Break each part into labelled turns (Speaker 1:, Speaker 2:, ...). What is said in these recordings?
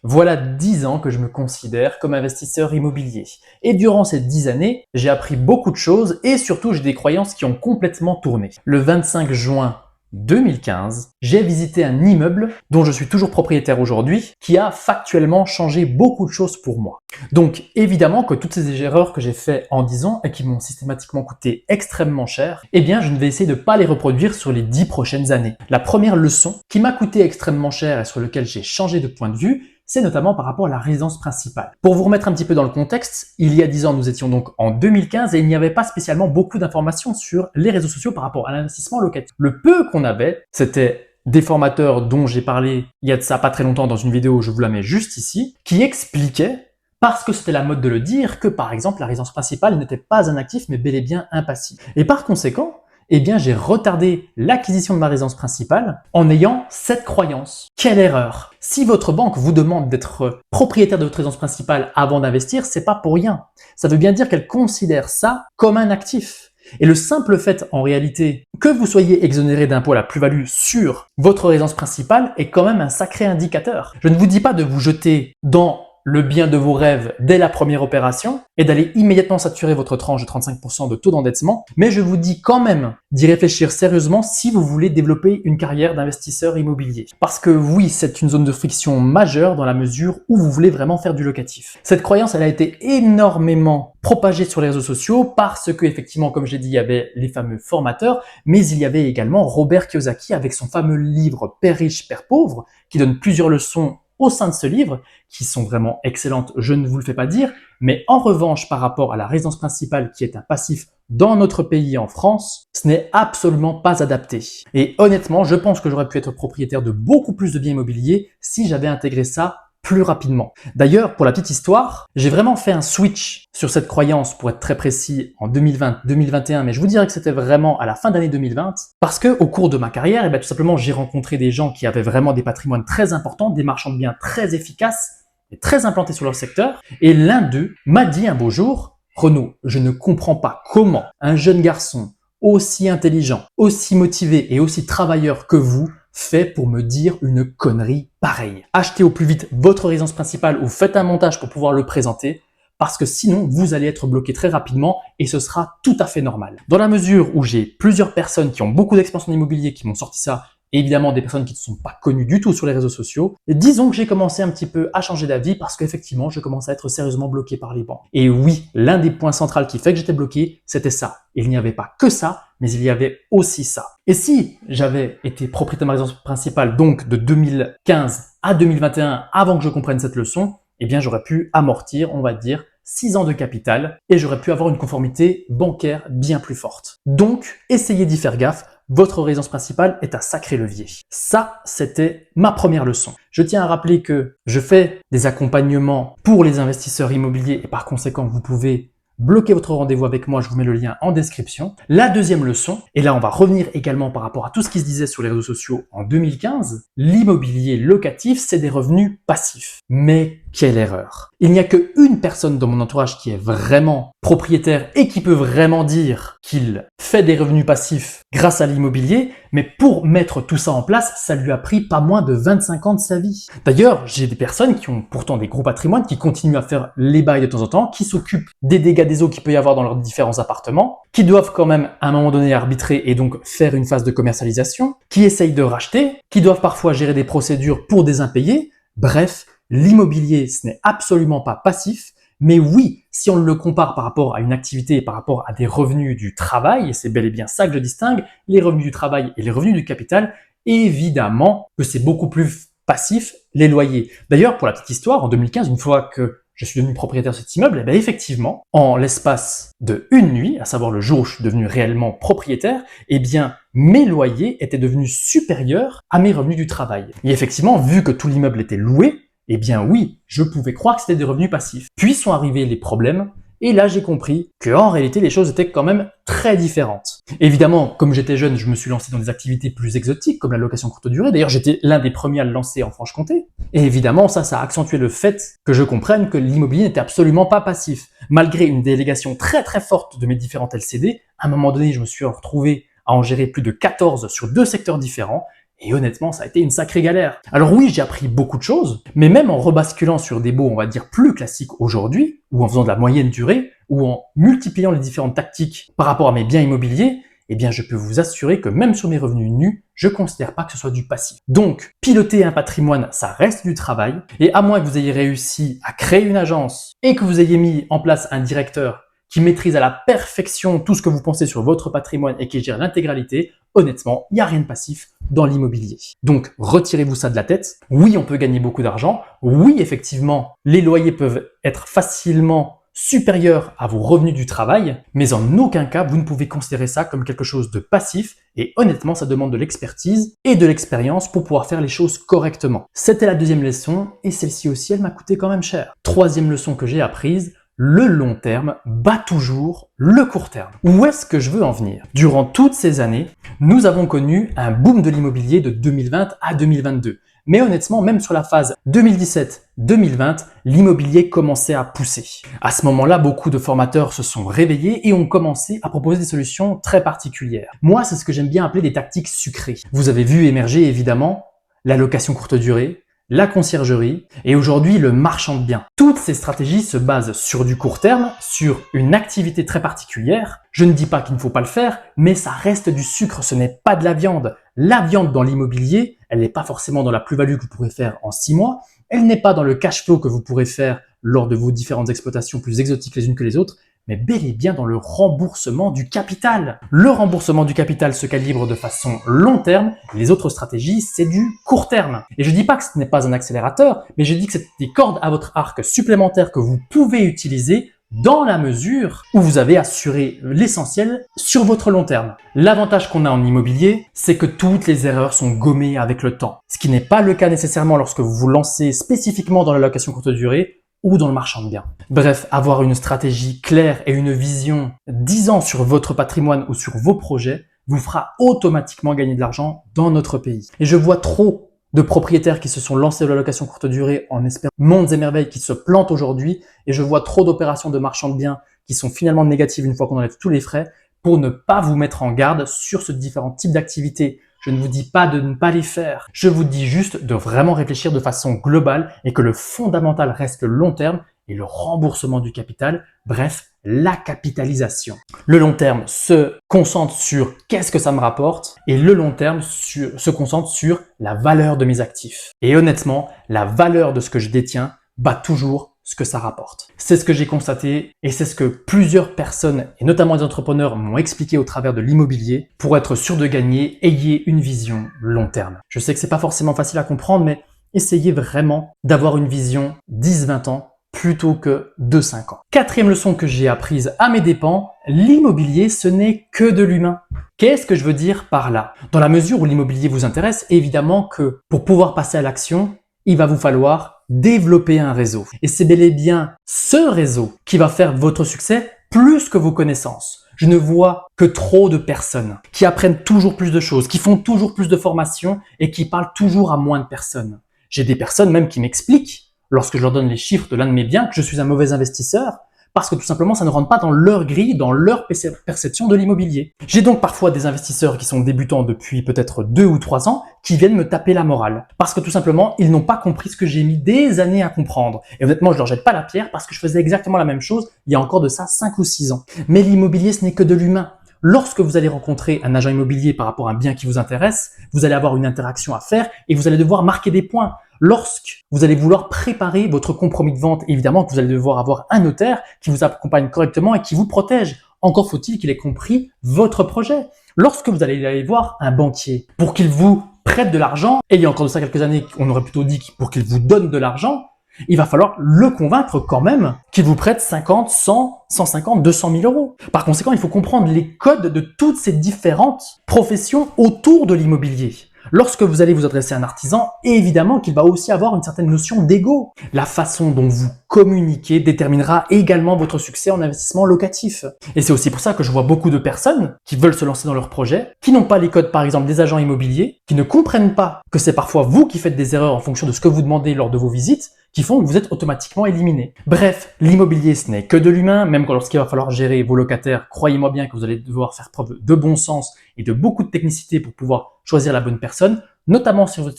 Speaker 1: Voilà 10 ans que je me considère comme investisseur immobilier. Et durant ces 10 années, j'ai appris beaucoup de choses et surtout j'ai des croyances qui ont complètement tourné. Le 25 juin 2015, j'ai visité un immeuble dont je suis toujours propriétaire aujourd'hui, qui a factuellement changé beaucoup de choses pour moi. Donc évidemment que toutes ces erreurs que j'ai faites en 10 ans et qui m'ont systématiquement coûté extrêmement cher, eh bien je ne vais essayer de ne pas les reproduire sur les 10 prochaines années. La première leçon qui m'a coûté extrêmement cher et sur laquelle j'ai changé de point de vue, c'est notamment par rapport à la résidence principale. Pour vous remettre un petit peu dans le contexte, il y a 10 ans, nous étions donc en 2015 et il n'y avait pas spécialement beaucoup d'informations sur les réseaux sociaux par rapport à l'investissement locatif. Le peu qu'on avait, c'était des formateurs dont j'ai parlé il y a de ça pas très longtemps dans une vidéo, je vous la mets juste ici, qui expliquaient, parce que c'était la mode de le dire, que par exemple la résidence principale n'était pas un actif mais bel et bien un passif. Et par conséquent, eh bien, j'ai retardé l'acquisition de ma résidence principale en ayant cette croyance. Quelle erreur! Si votre banque vous demande d'être propriétaire de votre résidence principale avant d'investir, c'est pas pour rien. Ça veut bien dire qu'elle considère ça comme un actif. Et le simple fait, en réalité, que vous soyez exonéré d'impôt à la plus-value sur votre résidence principale est quand même un sacré indicateur. Je ne vous dis pas de vous jeter dans le bien de vos rêves dès la première opération et d'aller immédiatement saturer votre tranche de 35% de taux d'endettement, mais je vous dis quand même d'y réfléchir sérieusement si vous voulez développer une carrière d'investisseur immobilier. Parce que oui, c'est une zone de friction majeure dans la mesure où vous voulez vraiment faire du locatif. Cette croyance, elle a été énormément propagée sur les réseaux sociaux parce que, effectivement, comme j'ai dit, il y avait les fameux formateurs, mais il y avait également Robert Kiyosaki avec son fameux livre Père riche, Père pauvre, qui donne plusieurs leçons au sein de ce livre, qui sont vraiment excellentes, je ne vous le fais pas dire, mais en revanche, par rapport à la résidence principale qui est un passif dans notre pays en France, ce n'est absolument pas adapté. Et honnêtement, je pense que j'aurais pu être propriétaire de beaucoup plus de biens immobiliers si j'avais intégré ça plus rapidement. D'ailleurs, pour la petite histoire, j'ai vraiment fait un switch sur cette croyance, pour être très précis, en 2020-2021, mais je vous dirais que c'était vraiment à la fin d'année 2020, parce que au cours de ma carrière, eh bien, tout simplement, j'ai rencontré des gens qui avaient vraiment des patrimoines très importants, des marchands de biens très efficaces et très implantés sur leur secteur, et l'un d'eux m'a dit un beau jour, Renaud, je ne comprends pas comment un jeune garçon aussi intelligent, aussi motivé et aussi travailleur que vous fait pour me dire une connerie pareille. Achetez au plus vite votre résidence principale ou faites un montage pour pouvoir le présenter, parce que sinon vous allez être bloqué très rapidement et ce sera tout à fait normal. Dans la mesure où j'ai plusieurs personnes qui ont beaucoup d'expérience en immobilier qui m'ont sorti ça, et évidemment des personnes qui ne sont pas connues du tout sur les réseaux sociaux, et disons que j'ai commencé un petit peu à changer d'avis parce qu'effectivement je commence à être sérieusement bloqué par les banques. Et oui, l'un des points centraux qui fait que j'étais bloqué, c'était ça. Il n'y avait pas que ça, mais il y avait aussi ça. Et si j'avais été propriétaire de ma résidence principale, donc de 2015 à 2021, avant que je comprenne cette leçon, eh bien j'aurais pu amortir, on va dire, 6 ans de capital et j'aurais pu avoir une conformité bancaire bien plus forte. Donc, essayez d'y faire gaffe. Votre résidence principale est un sacré levier. Ça, c'était ma première leçon. Je tiens à rappeler que je fais des accompagnements pour les investisseurs immobiliers et par conséquent, vous pouvez bloquez votre rendez-vous avec moi, je vous mets le lien en description. La deuxième leçon, et là on va revenir également par rapport à tout ce qui se disait sur les réseaux sociaux en 2015, l'immobilier locatif, c'est des revenus passifs. Mais quelle erreur! Il n'y a qu'une personne dans mon entourage qui est vraiment propriétaire et qui peut vraiment dire qu'il fait des revenus passifs grâce à l'immobilier, mais pour mettre tout ça en place, ça lui a pris pas moins de 25 ans de sa vie. D'ailleurs, j'ai des personnes qui ont pourtant des gros patrimoines, qui continuent à faire les bails de temps en temps, qui s'occupent des dégâts des eaux qu'il peut y avoir dans leurs différents appartements, qui doivent quand même à un moment donné arbitrer et donc faire une phase de commercialisation, qui essayent de racheter, qui doivent parfois gérer des procédures pour des impayés. Bref, l'immobilier, ce n'est absolument pas passif, mais oui, si on le compare par rapport à une activité et par rapport à des revenus du travail, et c'est bel et bien ça que je distingue, les revenus du travail et les revenus du capital, évidemment que c'est beaucoup plus passif, les loyers. D'ailleurs, pour la petite histoire, en 2015, une fois que je suis devenu propriétaire de cet immeuble, et bien effectivement, en l'espace de une nuit, à savoir le jour où je suis devenu réellement propriétaire, eh bien, mes loyers étaient devenus supérieurs à mes revenus du travail. Et effectivement, vu que tout l'immeuble était loué, eh bien oui, je pouvais croire que c'était des revenus passifs. Puis sont arrivés les problèmes, et là j'ai compris qu'en réalité les choses étaient quand même très différentes. Évidemment, comme j'étais jeune, je me suis lancé dans des activités plus exotiques, comme la location courte durée. D'ailleurs, j'étais l'un des premiers à le lancer en Franche-Comté. Et évidemment, ça a accentué le fait que je comprenne que l'immobilier n'était absolument pas passif. Malgré une délégation très très forte de mes différentes LCD, à un moment donné, je me suis retrouvé à en gérer plus de 14 sur 2 secteurs différents. Et honnêtement, ça a été une sacrée galère. Alors oui, j'ai appris beaucoup de choses, mais même en rebasculant sur des baux, on va dire, plus classiques aujourd'hui, ou en faisant de la moyenne durée, ou en multipliant les différentes tactiques par rapport à mes biens immobiliers, eh bien je peux vous assurer que même sur mes revenus nus, je ne considère pas que ce soit du passif. Donc, piloter un patrimoine, ça reste du travail, et à moins que vous ayez réussi à créer une agence et que vous ayez mis en place un directeur qui maîtrise à la perfection tout ce que vous pensez sur votre patrimoine et qui gère l'intégralité, honnêtement, il n'y a rien de passif dans l'immobilier. Donc, retirez-vous ça de la tête. Oui, on peut gagner beaucoup d'argent. Oui, effectivement, les loyers peuvent être facilement supérieurs à vos revenus du travail, mais en aucun cas, vous ne pouvez considérer ça comme quelque chose de passif et honnêtement, ça demande de l'expertise et de l'expérience pour pouvoir faire les choses correctement. C'était la deuxième leçon et celle-ci aussi, elle m'a coûté quand même cher. Troisième leçon que j'ai apprise, le long terme bat toujours le court terme. Où est-ce que je veux en venir? Durant toutes ces années, nous avons connu un boom de l'immobilier de 2020 à 2022. Mais honnêtement, même sur la phase 2017-2020, l'immobilier commençait à pousser. À ce moment-là, beaucoup de formateurs se sont réveillés et ont commencé à proposer des solutions très particulières. Moi, c'est ce que j'aime bien appeler des tactiques sucrées. Vous avez vu émerger évidemment la location courte durée, la conciergerie et aujourd'hui le marchand de biens. Toutes ces stratégies se basent sur du court terme, sur une activité très particulière. Je ne dis pas qu'il ne faut pas le faire, mais ça reste du sucre, ce n'est pas de la viande. La viande dans l'immobilier, elle n'est pas forcément dans la plus-value que vous pourrez faire en 6 mois, elle n'est pas dans le cash flow que vous pourrez faire lors de vos différentes exploitations plus exotiques les unes que les autres, mais bel et bien dans le remboursement du capital. Le remboursement du capital se calibre de façon long terme, les autres stratégies, c'est du court terme. Et je dis pas que ce n'est pas un accélérateur, mais je dis que c'est des cordes à votre arc supplémentaires que vous pouvez utiliser dans la mesure où vous avez assuré l'essentiel sur votre long terme. L'avantage qu'on a en immobilier, c'est que toutes les erreurs sont gommées avec le temps. Ce qui n'est pas le cas nécessairement lorsque vous vous lancez spécifiquement dans la location courte durée, ou dans le marchand de biens. Bref, avoir une stratégie claire et une vision 10 ans sur votre patrimoine ou sur vos projets vous fera automatiquement gagner de l'argent dans notre pays. Et je vois trop de propriétaires qui se sont lancés dans la location courte durée en espérant mondes et merveilles qui se plantent aujourd'hui et je vois trop d'opérations de marchand de biens qui sont finalement négatives une fois qu'on enlève tous les frais pour ne pas vous mettre en garde sur ce différents types d'activités. Je ne vous dis pas de ne pas les faire. Je vous dis juste de vraiment réfléchir de façon globale et que le fondamental reste le long terme et le remboursement du capital, bref, la capitalisation. Le long terme se concentre sur qu'est-ce que ça me rapporte et le long terme se concentre sur la valeur de mes actifs. Et honnêtement, la valeur de ce que je détiens bat toujours ce que ça rapporte. C'est ce que j'ai constaté et c'est ce que plusieurs personnes, et notamment des entrepreneurs, m'ont expliqué au travers de l'immobilier. Pour être sûr de gagner, ayez une vision long terme. Je sais que c'est pas forcément facile à comprendre, mais essayez vraiment d'avoir une vision 10-20 ans plutôt que de 5 ans. Quatrième leçon que j'ai apprise à mes dépens, l'immobilier, ce n'est que de l'humain. Qu'est-ce que je veux dire par là? Dans la mesure où l'immobilier vous intéresse, évidemment que pour pouvoir passer à l'action, il va vous falloir développer un réseau. Et c'est bel et bien ce réseau qui va faire votre succès plus que vos connaissances. Je ne vois que trop de personnes qui apprennent toujours plus de choses, qui font toujours plus de formations et qui parlent toujours à moins de personnes. J'ai des personnes même qui m'expliquent, lorsque je leur donne les chiffres de l'un de mes biens, que je suis un mauvais investisseur parce que tout simplement ça ne rentre pas dans leur grille, dans leur perception de l'immobilier. J'ai donc parfois des investisseurs qui sont débutants depuis peut-être 2 ou 3 ans qui viennent me taper la morale parce que tout simplement ils n'ont pas compris ce que j'ai mis des années à comprendre. Et honnêtement je leur jette pas la pierre parce que je faisais exactement la même chose il y a encore de ça 5 ou 6 ans. Mais l'immobilier ce n'est que de l'humain. Lorsque vous allez rencontrer un agent immobilier par rapport à un bien qui vous intéresse, vous allez avoir une interaction à faire et vous allez devoir marquer des points. Lorsque vous allez vouloir préparer votre compromis de vente, évidemment que vous allez devoir avoir un notaire qui vous accompagne correctement et qui vous protège. Encore faut-il qu'il ait compris votre projet. Lorsque vous allez aller voir un banquier pour qu'il vous prête de l'argent, et il y a encore de ça quelques années, on aurait plutôt dit pour qu'il vous donne de l'argent, il va falloir le convaincre quand même qu'il vous prête 50, 100, 150, 200 000 euros. Par conséquent, il faut comprendre les codes de toutes ces différentes professions autour de l'immobilier. Lorsque vous allez vous adresser à un artisan, évidemment qu'il va aussi avoir une certaine notion d'ego. La façon dont vous communiquez déterminera également votre succès en investissement locatif. Et c'est aussi pour ça que je vois beaucoup de personnes qui veulent se lancer dans leur projet, qui n'ont pas les codes par exemple des agents immobiliers, qui ne comprennent pas que c'est parfois vous qui faites des erreurs en fonction de ce que vous demandez lors de vos visites, qui font que vous êtes automatiquement éliminé. Bref, l'immobilier, ce n'est que de l'humain, même lorsqu'il va falloir gérer vos locataires, croyez-moi bien que vous allez devoir faire preuve de bon sens et de beaucoup de technicité pour pouvoir choisir la bonne personne, notamment si vous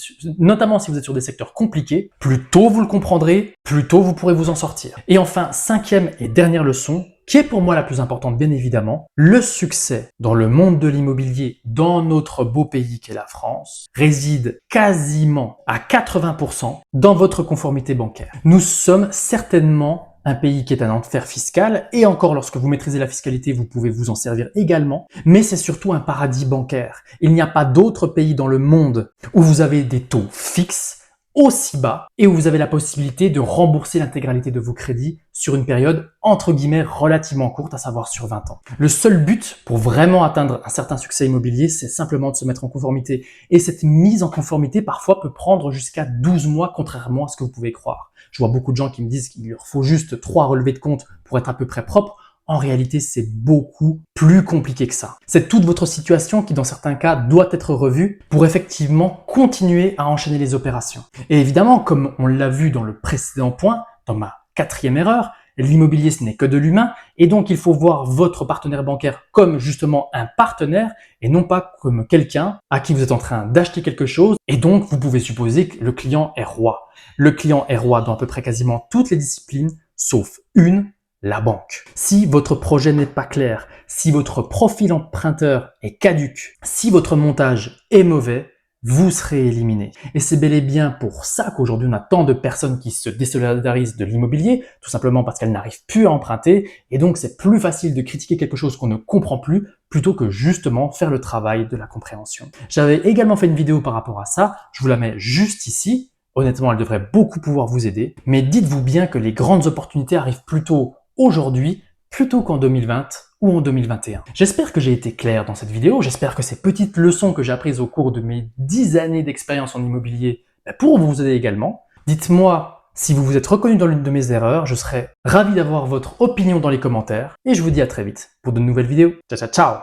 Speaker 1: êtes sur des secteurs compliqués. Plus tôt vous le comprendrez, plus tôt vous pourrez vous en sortir. Et enfin, cinquième et dernière leçon, qui est pour moi la plus importante bien évidemment, le succès dans le monde de l'immobilier, dans notre beau pays qu'est la France, réside quasiment à 80% dans votre conformité bancaire. Nous sommes certainement un pays qui est un enfer fiscal, et encore lorsque vous maîtrisez la fiscalité, vous pouvez vous en servir également, mais c'est surtout un paradis bancaire. Il n'y a pas d'autre pays dans le monde où vous avez des taux fixes aussi bas et où vous avez la possibilité de rembourser l'intégralité de vos crédits sur une période entre guillemets relativement courte, à savoir sur 20 ans. Le seul but pour vraiment atteindre un certain succès immobilier, c'est simplement de se mettre en conformité. Et cette mise en conformité parfois peut prendre jusqu'à 12 mois, contrairement à ce que vous pouvez croire. Je vois beaucoup de gens qui me disent qu'il leur faut juste 3 relevés de compte pour être à peu près propre. En réalité, c'est beaucoup plus compliqué que ça. C'est toute votre situation qui, dans certains cas, doit être revue pour effectivement continuer à enchaîner les opérations. Et évidemment, comme on l'a vu dans le précédent point, dans ma 4e erreur, l'immobilier, ce n'est que de l'humain, et donc il faut voir votre partenaire bancaire comme justement un partenaire et non pas comme quelqu'un à qui vous êtes en train d'acheter quelque chose, et donc vous pouvez supposer que le client est roi. Le client est roi dans à peu près quasiment toutes les disciplines, sauf une, la banque. Si votre projet n'est pas clair, si votre profil emprunteur est caduc, si votre montage est mauvais, vous serez éliminé. Et c'est bel et bien pour ça qu'aujourd'hui on a tant de personnes qui se désolidarisent de l'immobilier, tout simplement parce qu'elles n'arrivent plus à emprunter, et donc c'est plus facile de critiquer quelque chose qu'on ne comprend plus, plutôt que justement faire le travail de la compréhension. J'avais également fait une vidéo par rapport à ça, je vous la mets juste ici. Honnêtement, elle devrait beaucoup pouvoir vous aider, mais dites-vous bien que les grandes opportunités arrivent plutôt aujourd'hui plutôt qu'en 2020 ou en 2021. J'espère que j'ai été clair dans cette vidéo, j'espère que ces petites leçons que j'ai apprises au cours de mes 10 années d'expérience en immobilier pourront vous aider également. Dites-moi si vous vous êtes reconnu dans l'une de mes erreurs, je serai ravi d'avoir votre opinion dans les commentaires et je vous dis à très vite pour de nouvelles vidéos. Ciao ciao ciao!